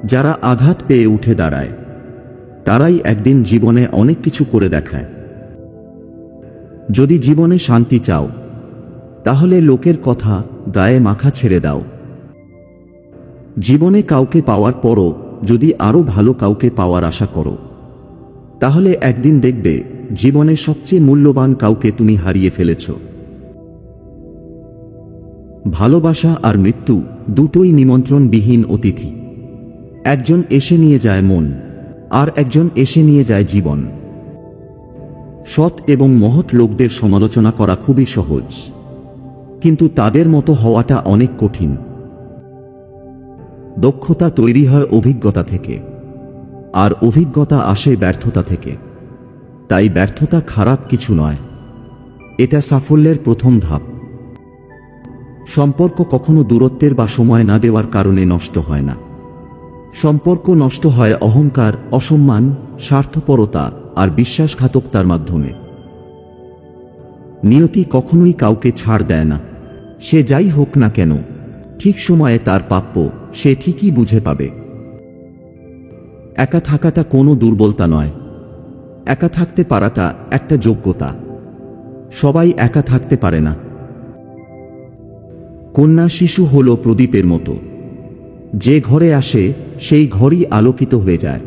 যারা আঘাত পেয়ে উঠে দাঁড়ায় তারাই একদিন জীবনে অনেক কিছু করে দেখায়। যদি জীবনে শান্তি চাও তাহলে লোকের কথা গায়ে মাখা ছেড়ে দাও। জীবনে কাউকে পাওয়ার পরও যদি আরো ভালো কাউকে পাওয়ার আশা করো তাহলে একদিন দেখবে জীবনে সবচেয়ে মূল্যবান কাউকে তুমি হারিয়ে ফেলেছ। ভালোবাসা আর মৃত্যু দুটোই নিমন্ত্রণবিহীন অতিথি। একজন এসে নিয়ে যায় মন, আর একজন এসে নিয়ে যায় জীবন। সৎ এবং মহৎ লোকদের সমালোচনা করা খুবই সহজ, কিন্তু তাদের মতো হওয়াটা অনেক কঠিন। দক্ষতা তৈরি হয় অভিজ্ঞতা থেকে, আর অভিজ্ঞতা আসে ব্যর্থতা থেকে। তাই ব্যর্থতা খারাপ কিছু নয়, এটা সাফল্যের প্রথম ধাপ। সম্পর্ক কখনো দূরত্বের বা সময় না দেওয়ার কারণে নষ্ট হয় না। সম্পর্ক নষ্ট হয় অহংকার, অসম্মান, স্বার্থপরতা আর বিশ্বাসঘাতকতার মাধ্যমে। নিয়তি কখনোই কাউকে ছাড় দেয় না। সে যাই হোক না কেন, ঠিক সময়ে তার প্রাপ্য সে ঠিকই বুঝে পাবে। একা থাকাটা কোনো দুর্বলতা নয়, একা থাকতে পারাটা একটা যোগ্যতা। সবাই একা থাকতে পারে না। কন্যা শিশু হল প্রদীপের মতো, যে ঘরে আসে সেই ঘরই আলোকিত হয়ে যায়।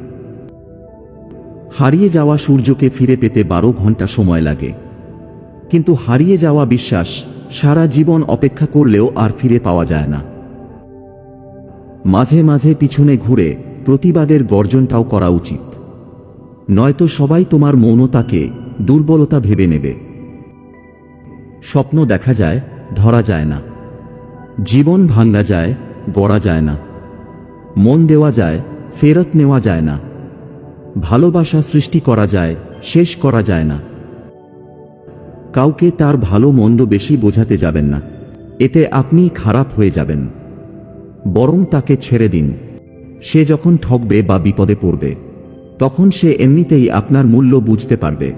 হারিয়ে যাওয়া সূর্যকে ফিরে পেতে 12 ঘন্টা সময় লাগে, কিন্তু হারিয়ে যাওয়া বিশ্বাস সারা জীবন অপেক্ষা করলেও আর ফিরে পাওয়া যায় না। মাঝে মাঝে পিছনে ঘুরে প্রতিবাদের গর্জনটাও করা উচিত, নয়তো সবাই তোমার মৌনতাকে দুর্বলতা ভেবে নেবে। স্বপ্ন দেখা যায়, ধরা যায় না। জীবন ভাঙা যায়, গড়া যায় না। মন দেওয়া যায়, ফেরত নেওয়া যায় না। ভালোবাসা সৃষ্টি করা যায়, শেষ করা যায় না। কাউকে তার ভালো মন্দ বেশি বোঝাতে যাবেন না, এতে আপনি খারাপ হয়ে যাবেন। বরং তাকে ছেড়ে দিন। সে যখন ঠকবে বা বিপদে পড়বে তখন সে এমনিতেই আপনার মূল্য বুঝতে পারবে।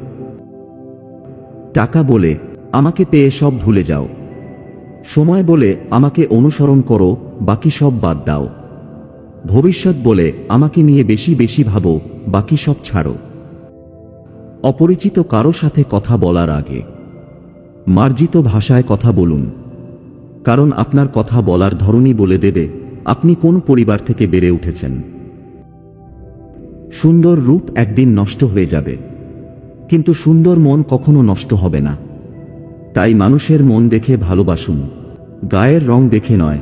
টাকা বলে আমাকে পেয়ে সব ভুলে যাও। সময় বলে আমাকে অনুসরণ করো, বাকি সব বাদ দাও। ভবিষ্যৎ বলে আমাকে নিয়ে বেশি বেশি ভাবো, বাকি সব ছাড়ো। অপরিচিত কারো সাথে কথা বলার আগে মার্জিত ভাষায় কথা বলুন, কারণ আপনার কথা বলার ধরনই বলে দেবে আপনি কোন পরিবার থেকে বেড়ে উঠেছেন। সুন্দর রূপ একদিন নষ্ট হয়ে যাবে, কিন্তু সুন্দর মন কখনো নষ্ট হবে না। তাই মানুষের মন দেখে ভালোবাসুন, গায়ের রং দেখে নয়।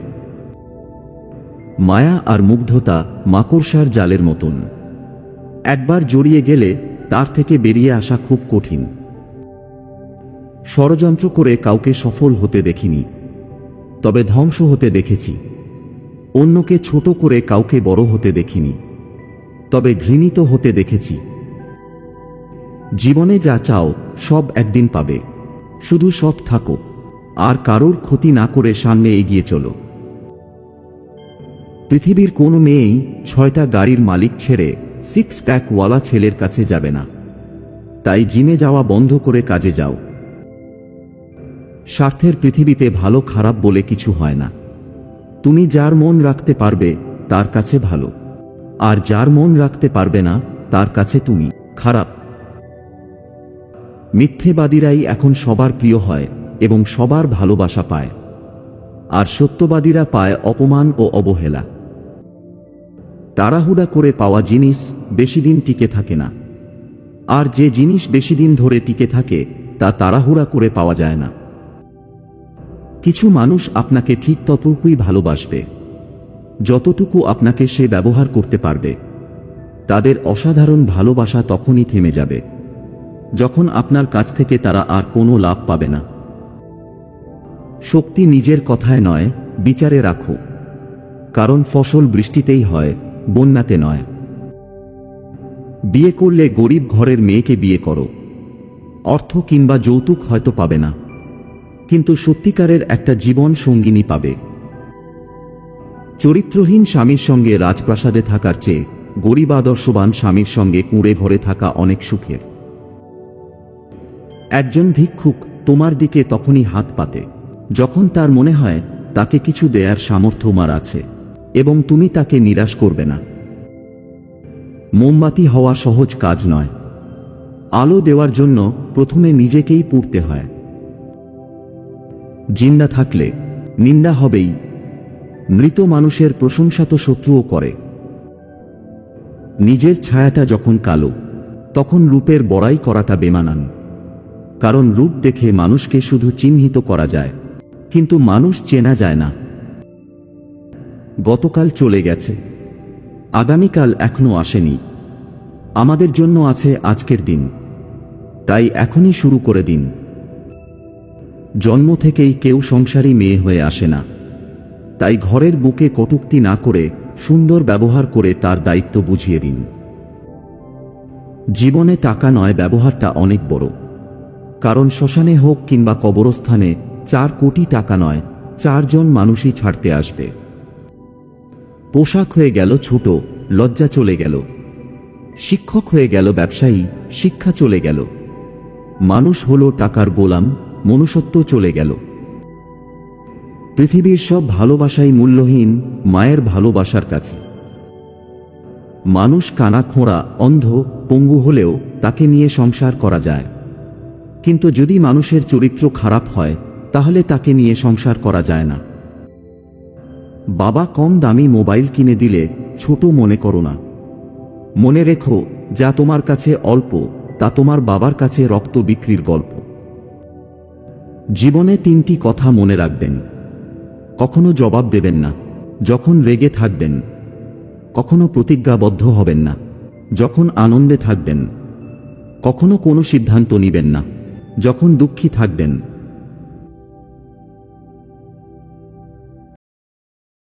মায়া আর মুগ্ধতা মাকড়সার জালের মতন, একবার জড়িয়ে গেলে তার থেকে বেরিয়ে আসা খুব কঠিন। ষড়যন্ত্র করে কাউকে সফল হতে দেখিনি, তবে ধ্বংস হতে দেখেছি। অন্যকে ছোট করে কাউকে বড় হতে দেখিনি, তবে ঘৃণিত হতে দেখেছি। জীবনে যা চাও সব একদিন পাবে, শুধু সৎ থাকো আর কারোর ক্ষতি না করে সামনে এগিয়ে চলো। পৃথিবীর কোনো মেয়েই 6টা গাড়ির মালিক ছেড়ে 6 প্যাকওয়ালা ছেলের কাছে যাবে না। তাই জিমে যাওয়া বন্ধ করে কাজে যাও। স্বার্থের পৃথিবীতে ভালো খারাপ বলে কিছু হয় না। তুমি যার মন রাখতে পারবে তার কাছে ভালো, আর যার মন রাখতে পারবে না তার কাছে তুমি খারাপ। মিথ্যেবাদীরাই এখন সবার প্রিয় হয় এবং সবার ভালোবাসা পায়, আর সত্যবাদীরা পায় অপমান ও অবহেলা। তাড়াহুড়া করে পাওয়া জিনিস বেশিদিন টিকে থাকে না, আর যে জিনিস বেশিদিন ধরে টিকে থাকে তা তাড়াহুড়া করে পাওয়া যায় না। কিছু মানুষ আপনাকে ঠিক ততটুকুই ভালোবাসবে যতটুকু আপনাকে সে ব্যবহার করতে পারবে। তাদের অসাধারণ ভালোবাসা তখনই থেমে যাবে যখন আপনার কাছ থেকে তারা আর কোনো লাভ পাবে না। শক্তি নিজের কথায় নয়, বিচারে রাখো, কারণ ফসল বৃষ্টিতেই হয়, বন্যাতে নয়। বিয়ে করলে গরিব ঘরের মেয়েকে বিয়ে করো। অর্থ কিংবা যৌতুক হয়তো পাবে না, কিন্তু সত্যিকারের একটা জীবন সঙ্গিনী পাবে। চরিত্রহীন স্বামীর সঙ্গে রাজপ্রাসাদে থাকার চেয়ে গরিব আদর্শবান স্বামীর সঙ্গে কুঁড়ে ঘরে থাকা অনেক সুখের। একজন ভিক্ষুক তোমার দিকে তখনই হাত পাতে যখন তার মনে হয় তাকে কিছু দেয়ার সামর্থ্য তোমার আছে, এবং তুমি তাকে নিরাশ করবে না। মোমবাতি হওয়া সহজ কাজ নয়। আলো দেওয়ার জন্য প্রথমে নিজেকেই পুড়তে হয়। জিন্দা থাকলে নিন্দা হবেই। মৃত মানুষের প্রশংসা তো শত্রুও করে। নিজের ছায়াটা যখন কালো, তখন রূপের বড়াই করাটা বেমানান। কারণ রূপ দেখে মানুষকে শুধু চিহ্নিত করা যায়, কিন্তু মানুষ চেনা যায় না। গতকাল চলে গেছে, আগামীকাল এখনো আসেনি। আমাদের জন্য আছে আজকের দিন, তাই এখনই শুরু করে দিন। জন্ম থেকেই কেউ সংসারী মেয়ে হয়ে আসে না, তাই ঘরের বুকে কটূক্তি না করে সুন্দর ব্যবহার করে তার দায়িত্ব বুঝিয়ে দিন। জীবনে টাকা নয়, ব্যবহারটা অনেক বড়। কারণ শ্মশানে হোক কিংবা কবরস্থানে 4 কোটি টাকা নয়, 4 জন মানুষই ছাড়তে আসবে। পোশাক হয়ে গেল ছোট, লজ্জা চলে গেল। শিক্ষক হয়ে গেল ব্যবসায়ী, শিক্ষা চলে গেল। মানুষ হলো টাকার গোলাম, মনুষ্যত্ব চলে গেল। পৃথিবীর সব ভালোবাসাই মূল্যহীন মায়ের ভালোবাসার কাছে। মানুষ কানা খোঁড়া, অন্ধ, পঙ্গু হলেও তাকে নিয়ে সংসার করা যায়, কিন্তু যদি মানুষের চরিত্র খারাপ হয় তাহলে তাকে নিয়ে সংসার করা যায় না। বাবা কম দামি মোবাইল কিনে দিলে ছোট মনে করো না। মনে রেখো, যা তোমার কাছে অল্প তা তোমার বাবার কাছে রক্ত বিক্রির গল্প। জীবনে 3টি কথা মনে রাখবেন। কখনো জবাব দেবেন না যখন রেগে থাকবেন, কখনো প্রতিজ্ঞাবদ্ধ হবেন না যখন আনন্দে থাকবেন, কখনো কোনো সিদ্ধান্ত নিবেন না যখন দুঃখী থাকবেন।